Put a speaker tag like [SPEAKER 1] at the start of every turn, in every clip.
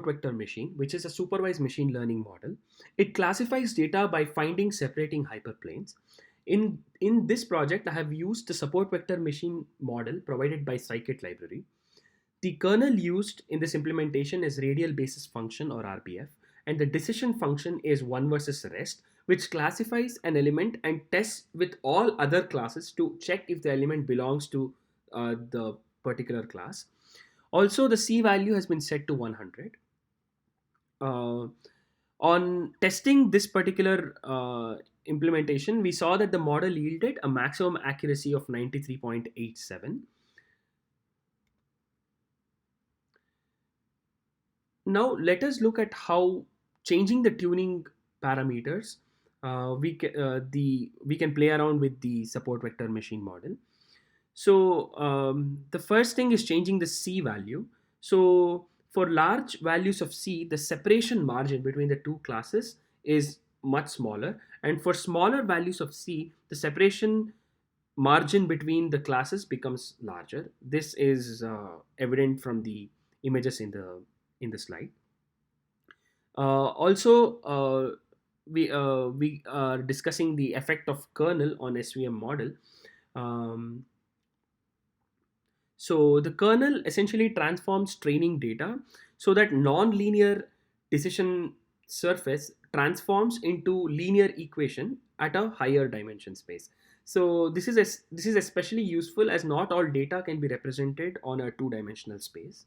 [SPEAKER 1] vector machine, which is a supervised machine learning model. It classifies data by finding separating hyperplanes. In this project, I have used the support vector machine model provided by scikit library. The kernel used in this implementation is radial basis function or RBF, and the decision function is one versus rest, which classifies an element and tests with all other classes to check if the element belongs to the particular class. Also, the C value has been set to 100. Uh, on testing this particular implementation, we saw that the model yielded a maximum accuracy of 93.87. Now let us look at how changing the tuning parameters we can play around with the support vector machine model. So the first thing is changing the C value. So for large values of C, the separation margin between the two classes is much smaller, and for smaller values of C, the separation margin between the classes becomes larger. This is evident from the images in the slide. Also, we are discussing the effect of kernel on SVM model. Um, so the kernel essentially transforms training data so that non-linear decision surface transforms into linear equation at a higher dimension space. So this is especially useful as not all data can be represented on a two-dimensional space.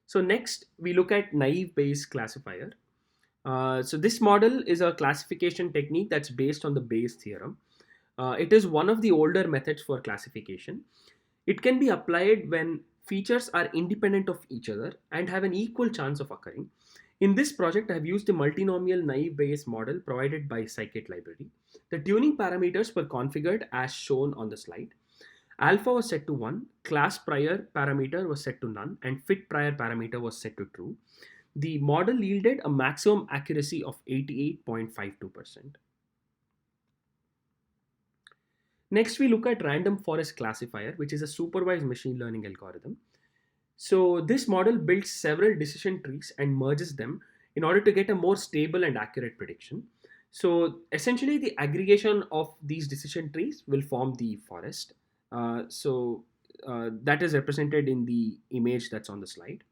[SPEAKER 1] So next we look at naive Bayes classifier. So this model is a classification technique that's based on the Bayes theorem. It is one of the older methods for classification. It can be applied when features are independent of each other and have an equal chance of occurring. In this project, I have used the multinomial naive Bayes model provided by scikit library. The tuning parameters were configured as shown on the slide. Alpha was set to 1, class prior parameter was set to none, and fit prior parameter was set to true. The model yielded a maximum accuracy of 88.52%. Next, we look at random forest classifier, which is a supervised machine learning algorithm. So this model builds several decision trees and merges them in order to get a more stable and accurate prediction. So essentially, the aggregation of these decision trees will form the forest. That is represented in the image that's on the slide.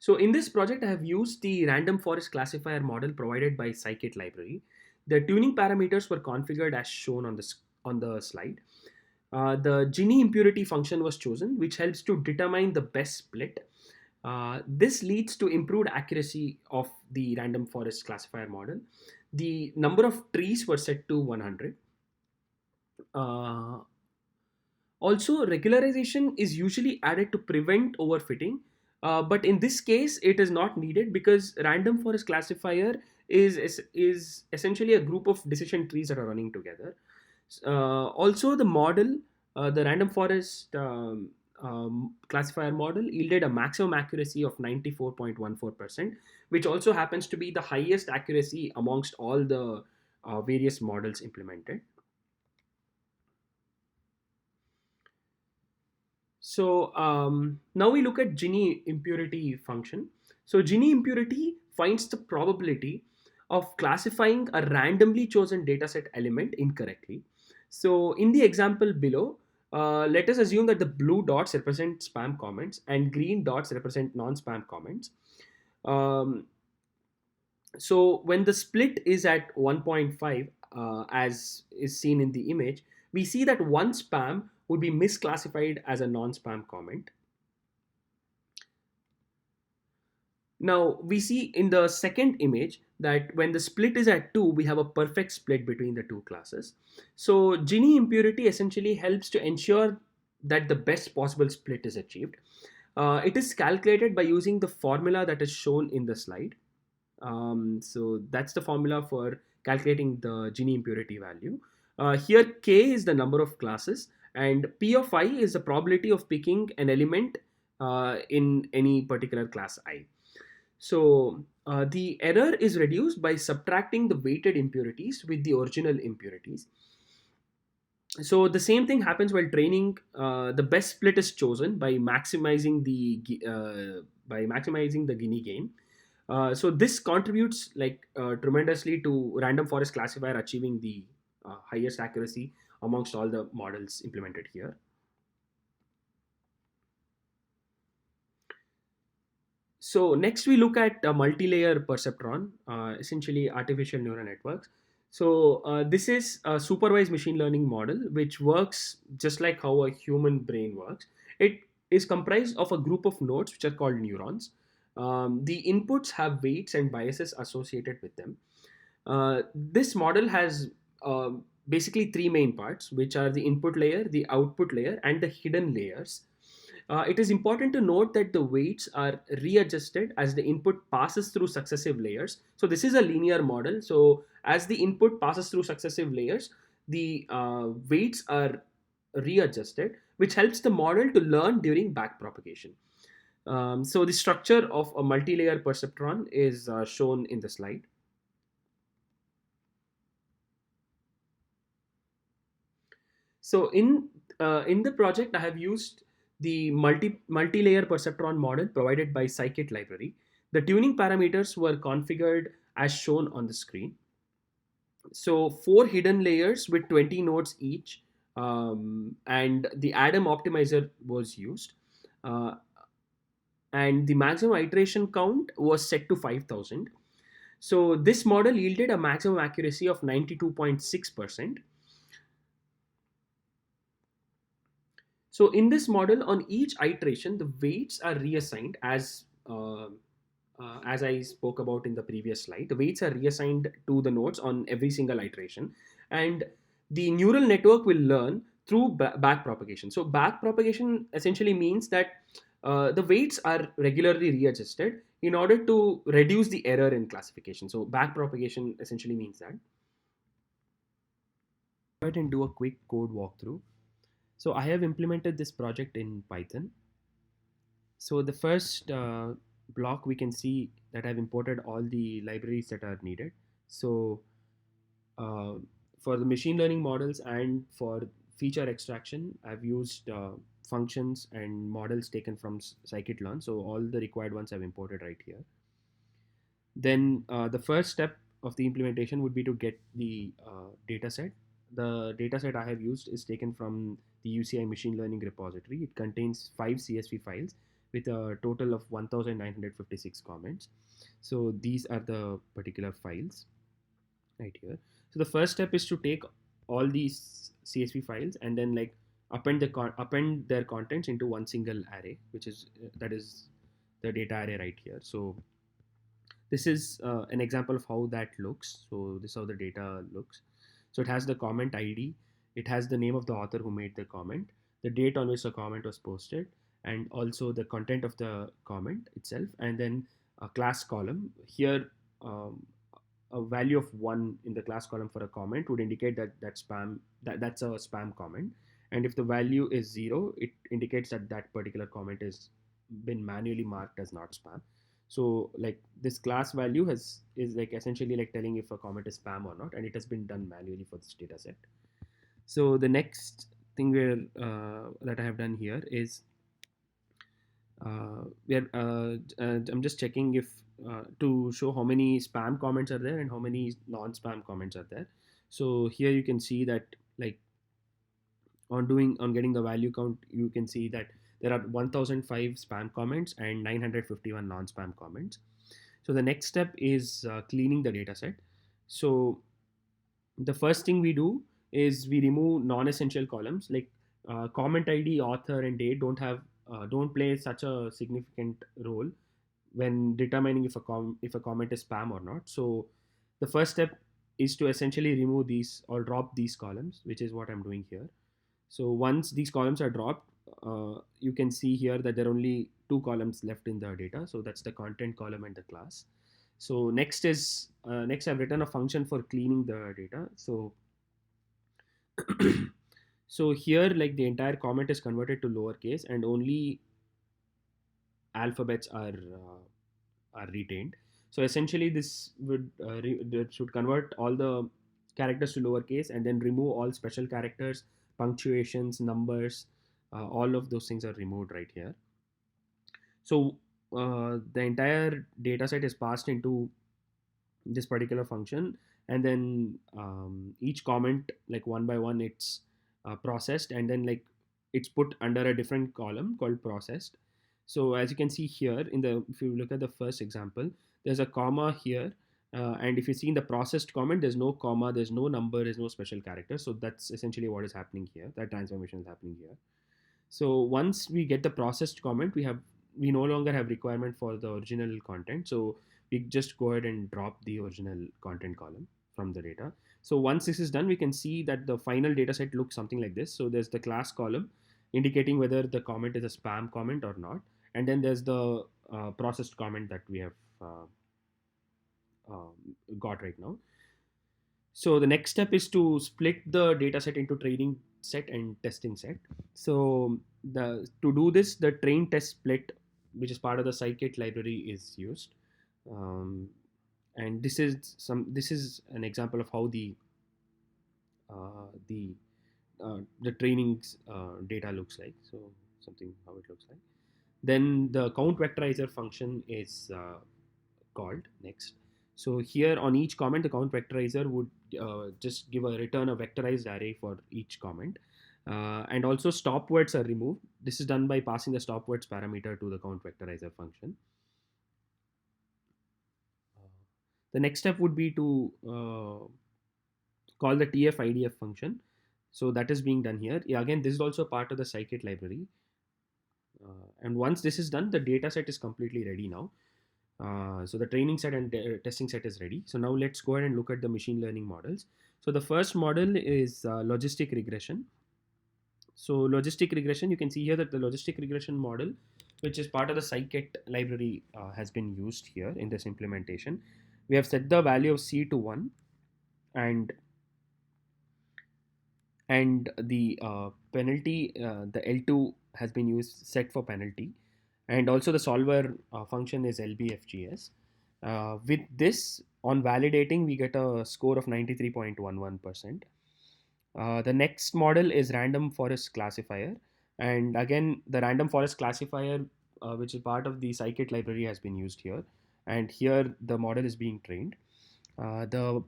[SPEAKER 1] So in this project, I have used the random forest classifier model provided by scikit library. The tuning parameters were configured as shown on the slide. The Gini impurity function was chosen, which helps to determine the best split. This leads to improved accuracy of the random forest classifier model. The number of trees were set to 100. Also, regularization is usually added to prevent overfitting, but in this case, it is not needed because random forest classifier is essentially a group of decision trees that are running together. Also, the random forest classifier model yielded a maximum accuracy of 94.14%, which also happens to be the highest accuracy amongst all the various models implemented. So now we look at Gini impurity function. So Gini impurity finds the probability of classifying a randomly chosen dataset element incorrectly. So in the example below, let us assume that the blue dots represent spam comments and green dots represent non-spam comments. So when the split is at 1.5, as is seen in the image, we see that one spam would be misclassified as a non-spam comment. Now we see in the second image that when the split is at 2, we have a perfect split between the two classes. So Gini impurity essentially helps to ensure that the best possible split is achieved. It is calculated by using the formula that is shown in the slide. So that's the formula for calculating the Gini impurity value. Here K is the number of classes and P of I is the probability of picking an element in any particular class I. So the error is reduced by subtracting the weighted impurities with the original impurities. So the same thing happens while training. The best split is chosen by maximizing the Guinea gain. So this contributes tremendously to random forest classifier achieving the highest accuracy amongst all the models implemented here. So next we look at multi-layer perceptron, essentially artificial neural networks. So this is a supervised machine learning model which works just like how a human brain works. It is comprised of a group of nodes which are called neurons. The inputs have weights and biases associated with them. This model has uh, basically three main parts, which are the input layer, the output layer, and the hidden layers. It is important to note that the weights are readjusted as the input passes through successive layers. So this is a linear model. So as the input passes through successive layers, the weights are readjusted, which helps the model to learn during backpropagation. So the structure of a multi-layer perceptron is shown in the slide. So in the project, I have used the multi-layer perceptron model provided by scikit library. The tuning parameters were configured as shown on the screen. So four hidden layers with 20 nodes each, and the Adam optimizer was used, uh, and the maximum iteration count was set to 5,000. So this model yielded a maximum accuracy of 92.6%. So in this model, on each iteration, the weights are reassigned as I spoke about in the previous slide. The weights are reassigned to the nodes on every single iteration, and the neural network will learn through back propagation. So back propagation essentially means that the weights are regularly readjusted in order to reduce the error in classification. So back propagation essentially means that. Go ahead and do a quick code walkthrough. So I have implemented this project in Python. So the first block, we can see that I've imported all the libraries that are needed. So uh, for the machine learning models and for feature extraction, I've used functions and models taken from scikit-learn. So all the required ones I've imported right here. Then the first step of the implementation would be to get the data set. The data set I have used is taken from the UCI machine learning repository. It contains 5 CSV files with a total of 1956 comments. So these are the particular files right here. So the first step is to take all these CSV files and then append their contents into one single array, which is that is the data array right here. So this is an example of how that looks. So this is how the data looks. So it has the comment ID, it has the name of the author who made the comment, the date on which the comment was posted, and also the content of the comment itself, and then a class column. Here, a value of 1 in the class column for a comment would indicate that's a spam comment, and if the value is 0, it indicates that that particular comment is been manually marked as not spam. So like this class value is like essentially like telling if a comment is spam or not, and it has been done manually for this data set. So the next thing that I have done here is I'm just checking if to show how many spam comments are there and how many non-spam comments are there. So here you can see that like on getting the value count, you can see that there are 1005 spam comments and 951 non-spam comments. So the next step is cleaning the data set. So the first thing we do is we remove non-essential columns like comment ID, author, and date don't play such a significant role when determining if a comment is spam or not. So the first step is to essentially remove these or drop these columns, which is what I'm doing here. So once these columns are dropped, you can see here that there are only two columns left in the data. So that's the content column and the class. So next I've written a function for cleaning the data. So so here like the entire comment is converted to lowercase and only alphabets are retained. So essentially this should convert all the characters to lowercase and then remove all special characters punctuations, numbers, all of those things are removed right here. So the entire data set is passed into this particular function, and then each comment, like one by one, it's processed, and then like it's put under a different column called processed. So as you can see here in the, if you look at the first example, there's a comma here, and if you see in the processed comment, there's no comma, there's no number, there's no special character. So that's essentially what is happening here, that transformation is happening here. So once we get the processed comment, we no longer have requirement for the original content. So we just go ahead and drop the original content column from the data. So once this is done, we can see that the final data set looks something like this. So there's the class column indicating whether the comment is a spam comment or not. And then there's the processed comment that we have got right now. So the next step is to split the data set into training set and testing set. So to do this, the train test split, which is part of the scikit library, is used. And this is an example of how the the trainings data looks like. So something how it looks like. Then the count vectorizer function is called next. So here on each comment, the count vectorizer would just give a return a vectorized array for each comment. And also stop words are removed. This is done by passing the stop words parameter to the count vectorizer function. The next step would be to call the tf-idf function. So that is being done here. Yeah, again, this is also part of the scikit library. And once this is done, the data set is completely ready now. So the training set and testing set is ready. So now let's go ahead and look at the machine learning models. So the first model is logistic regression. So logistic regression, you can see here that the logistic regression model, which is part of the scikit library, has been used here in this implementation. We have set the value of c to 1, and the penalty, the L2 has been used set for penalty, and also the solver function is lbfgs. With this, on validating, we get a score of 93.11%. The next model is random forest classifier, and again the random forest classifier, which is part of the scikit library, has been used here, and here the model is being trained. The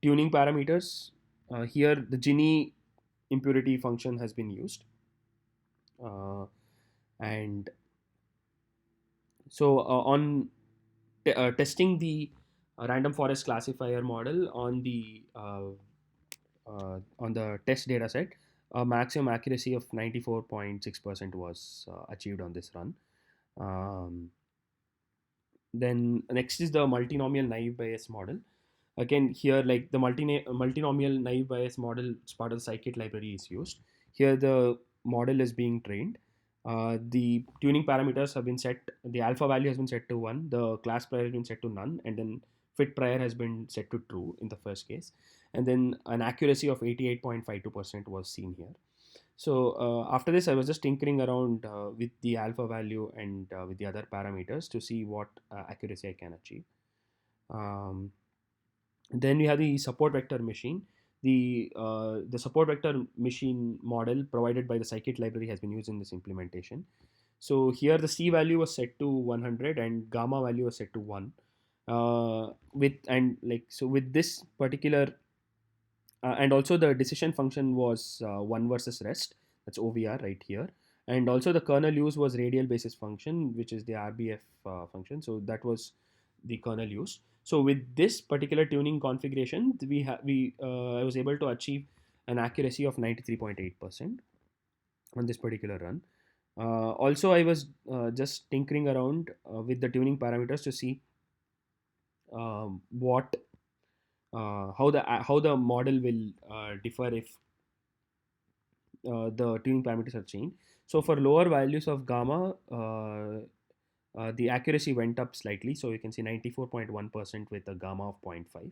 [SPEAKER 1] tuning parameters, here the Gini impurity function has been used, and so on testing the random forest classifier model on the test data set, a maximum accuracy of 94.6% was achieved on this run. Then next is the multinomial naive Bayes model. Again, here, like the multinomial naive Bayes model as part of the scikit library is used. Here the model is being trained. The tuning parameters have been set. The alpha value has been set to 1. The class prior has been set to none, and then fit prior has been set to true in the first case. And then an accuracy of 88.52% was seen here. So after this, I was just tinkering around with the alpha value and with the other parameters to see what accuracy I can achieve. Then we have the support vector machine. The support vector machine model provided by the scikit library has been used in this implementation. So here the C value was set to 100 and gamma value was set to 1. With this particular and also the decision function was 1 versus rest. That's OVR right here. And also the kernel use was radial basis function, which is the RBF function. So that was the kernel use. So with this particular tuning configuration, I was able to achieve an accuracy of 93.8% on this particular run. Also, I was just tinkering around with the tuning parameters to see how the model will differ if the tuning parameters are changed. So for lower values of gamma, the accuracy went up slightly. So you can see 94.1% with a gamma of 0.5.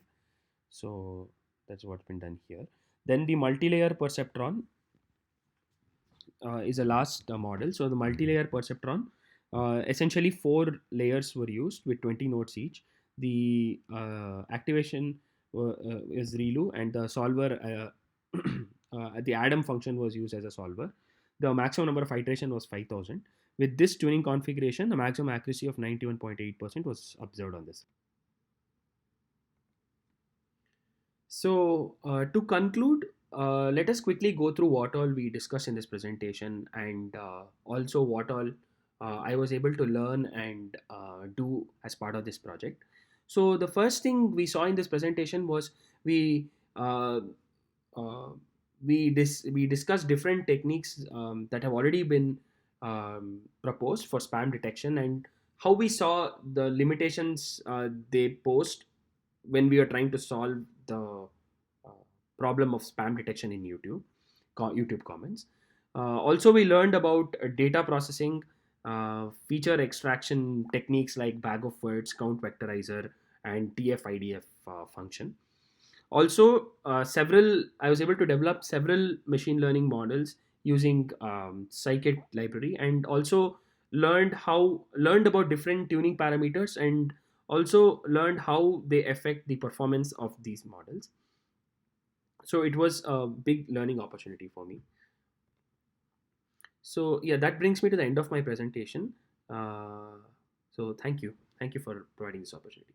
[SPEAKER 1] So that's what's been done here. Then the multi-layer perceptron is a last model. So the multi-layer perceptron, essentially 4 layers were used with 20 nodes each. The activation is ReLU, and the solver the Adam function was used as a solver. The maximum number of iteration was 5000. With this tuning configuration, the maximum accuracy of 91.8% was observed on this. So, to conclude, let us quickly go through what all we discussed in this presentation, and also what all I was able to learn and do as part of this project. So, the first thing we saw in this presentation was we uh, uh, we discussed different techniques that have already been proposed for spam detection, and how we saw the limitations they posed when we are trying to solve the uh, problem of spam detection in YouTube comments. Also, we learned about data processing, feature extraction techniques like bag of words, count vectorizer, and TF-IDF function. Also, several I was able to develop several machine learning models using scikit library, and also learned about different tuning parameters, and also learned how they affect the performance of these models. So it was a big learning opportunity for me. So yeah, that brings me to the end of my presentation. uh, so thank you for providing this opportunity.